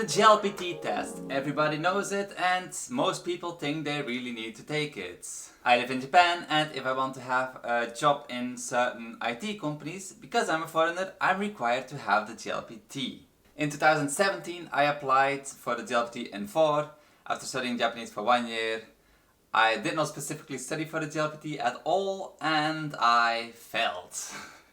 The JLPT test. Everybody knows it and most people think they really need to take it. I live in Japan and if I want to have a job in certain IT companies, because I'm a foreigner, I'm required to have the JLPT. In 2017 I applied for the JLPT N4 after studying Japanese for 1 year. I did not specifically study for the JLPT at all and I failed.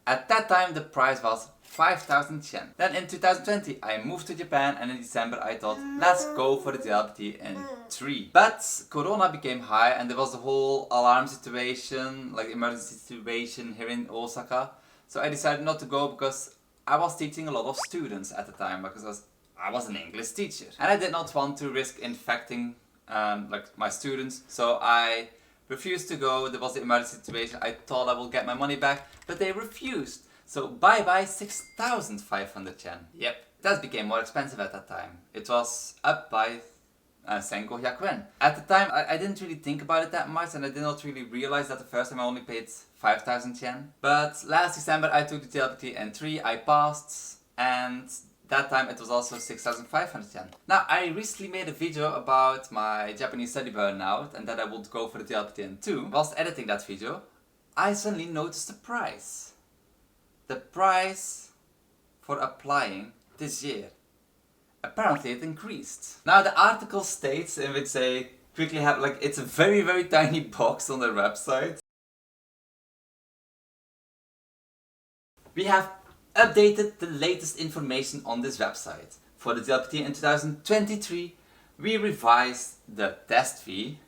At that time the price was 5,000 yen. Then in 2020 I moved to Japan and in December I thought let's go for the JLPT N3. But Corona became high and there was the whole alarm situation, like emergency situation here in Osaka. So I decided not to go because I was teaching a lot of students at the time because I was an English teacher. And I did not want to risk infecting my students, so I refused to go. There was the emergency situation. I thought I would get my money back, but they refused. So bye bye 6,500 yen. Yep, that became more expensive at that time. It was up by 1,500 yen. At the time I didn't really think about it that much and I did not really realize that the first time I only paid 5,000 yen. But last December I took the JLPT N3, I passed, and that time it was also 6,500 yen. Now I recently made a video about my Japanese study burnout and that I would go for the JLPT N2. Whilst editing that video, I suddenly noticed the price. The price for applying this year. Apparently it increased. Now the article states, in which they quickly have, it's a very tiny box on their website. We have updated the latest information on this website. For the JLPT in 2023, we revised the test fee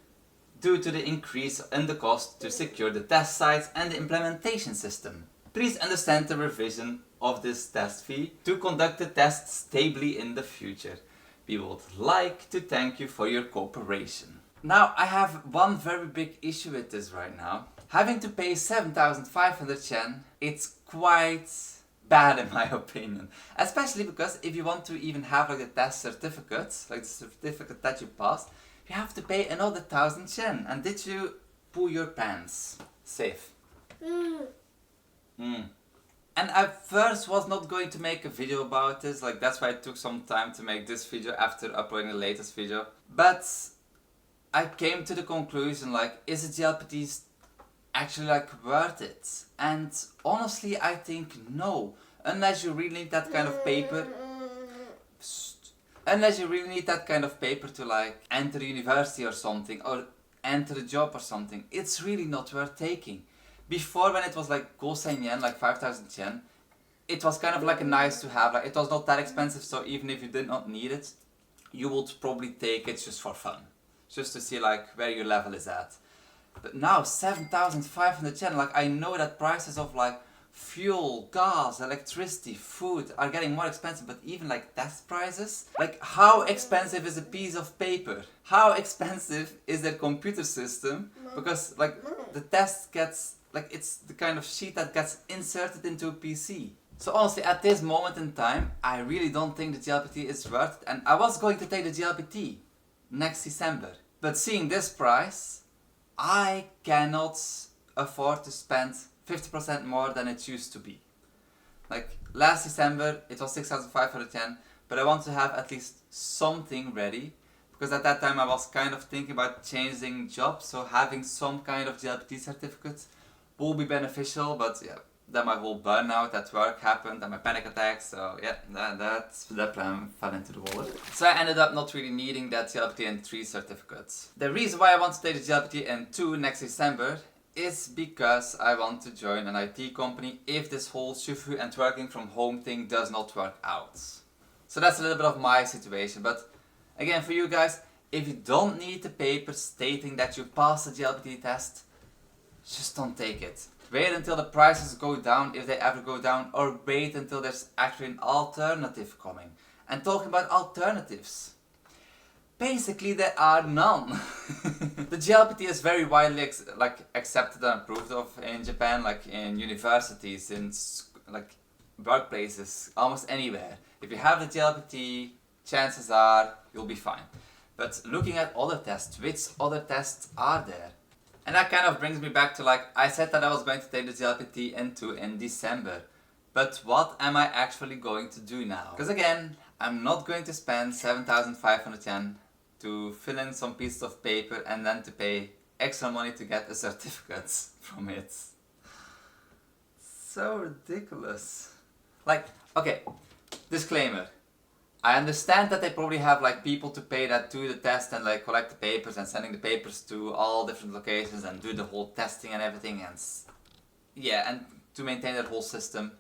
due to the increase in the cost to secure the test sites and the implementation system. Please understand the revision of this test fee to conduct the tests stably in the future. We would like to thank you for your cooperation. Now I have one very big issue with this right now. Having to pay 7,500 yen, it's quite bad in my opinion. Especially because if you want to even have the test certificate, like the certificate that you passed, you have to pay another 1,000 yen. And did you poo your pants? Safe. And I first was not going to make a video about this, that's why it took some time to make this video after uploading the latest video. But I came to the conclusion, is the JLPT actually worth it? And honestly I think no, unless you really need that kind of paper. Unless you really need that kind of paper to enter university or something, or enter a job or something, it's really not worth taking. Before, when it was gosen yen, 5,000 yen, it was kind of a nice to have. It was not that expensive, so even if you did not need it, you would probably take it just for fun, just to see where your level is at. But now 7,500 yen. I know that prices of fuel, gas, electricity, food are getting more expensive, but even test prices, how expensive is a piece of paper? How expensive is their computer system? Because the test gets it's the kind of sheet that gets inserted into a PC. So honestly, at this moment in time, I really don't think the JLPT is worth it. And I was going to take the JLPT next December. But seeing this price, I cannot afford to spend 50% more than it used to be. Last December, it was 6,500 yen, but I want to have at least something ready. Because at that time I was kind of thinking about changing jobs, so having some kind of JLPT certificate will be beneficial, but yeah, then my whole burnout at work happened and my panic attacks, so yeah, that plan fell into the water. So I ended up not really needing that JLPT N3 certificate. The reason why I want to take the JLPT N2 next December is because I want to join an IT company if this whole shufu and working from home thing does not work out. So that's a little bit of my situation, but again for you guys, if you don't need the paper stating that you passed the JLPT test, just don't take it. Wait until the prices go down, if they ever go down, or wait until there's actually an alternative coming. And talking about alternatives, basically there are none. The JLPT is very widely accepted and approved of in Japan, in universities, in workplaces, almost anywhere. If you have the JLPT, chances are you'll be fine. But looking at other tests, which other tests are there? And that kind of brings me back to I said that I was going to take the JLPT N2 in December. But what am I actually going to do now? Because again, I'm not going to spend 7,500 yen to fill in some pieces of paper and then to pay extra money to get a certificate from it. So ridiculous. Like, okay, disclaimer. I understand that they probably have like people to pay that do the test and like collect the papers and sending the papers to all different locations and do the whole testing and everything and yeah, and to maintain that whole system.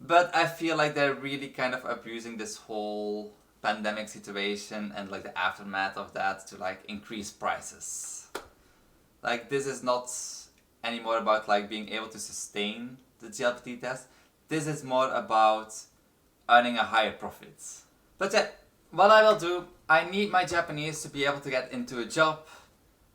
But I feel like they're really kind of abusing this whole pandemic situation and like the aftermath of that to like increase prices. Like, this is not anymore about like being able to sustain the JLPT test. This is more about earning a higher profit. But yeah, what I will do, I need my Japanese to be able to get into a job.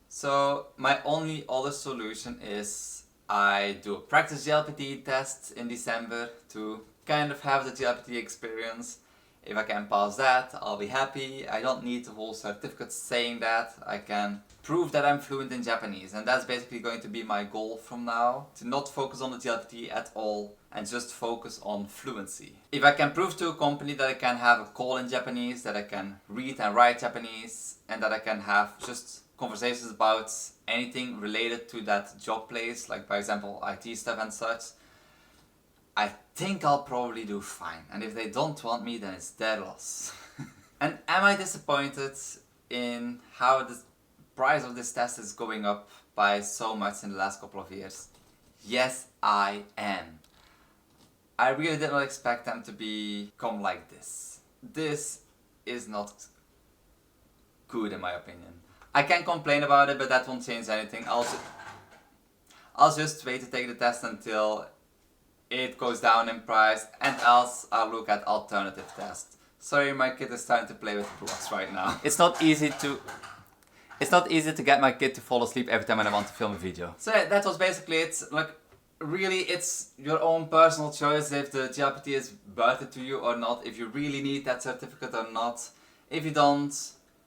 So my only other solution is I do a practice JLPT test in December to kind of have the JLPT experience. If I can pass that, I'll be happy. I don't need the whole certificate saying that. I can prove that I'm fluent in Japanese, and that's basically going to be my goal from now. To not focus on the JLPT at all and just focus on fluency. If I can prove to a company that I can have a call in Japanese, that I can read and write Japanese, and that I can have just conversations about anything related to that job place, like for example IT stuff and such, I think I'll probably do fine. And if they don't want me, then it's their loss. And am I disappointed in how the price of this test is going up by so much in the last couple of years? Yes, I am. I really did not expect them to become like this. This is not good in my opinion. I can complain about it, but that won't change anything. I'll just wait to take the test until it goes down in price, and else I'll look at alternative tests. Sorry, my kid is trying to play with blocks right now. It's not easy to get my kid to fall asleep every time I want to film a video. So yeah, that was basically it. Like, really, it's your own personal choice if the JLPT is worth it to you or not, if you really need that certificate or not. If you don't,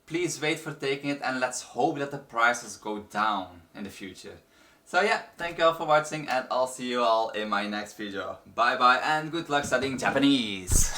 please wait for taking it, and let's hope that the prices go down in the future. So yeah, thank you all for watching, and I'll see you all in my next video. Bye bye and good luck studying Japanese!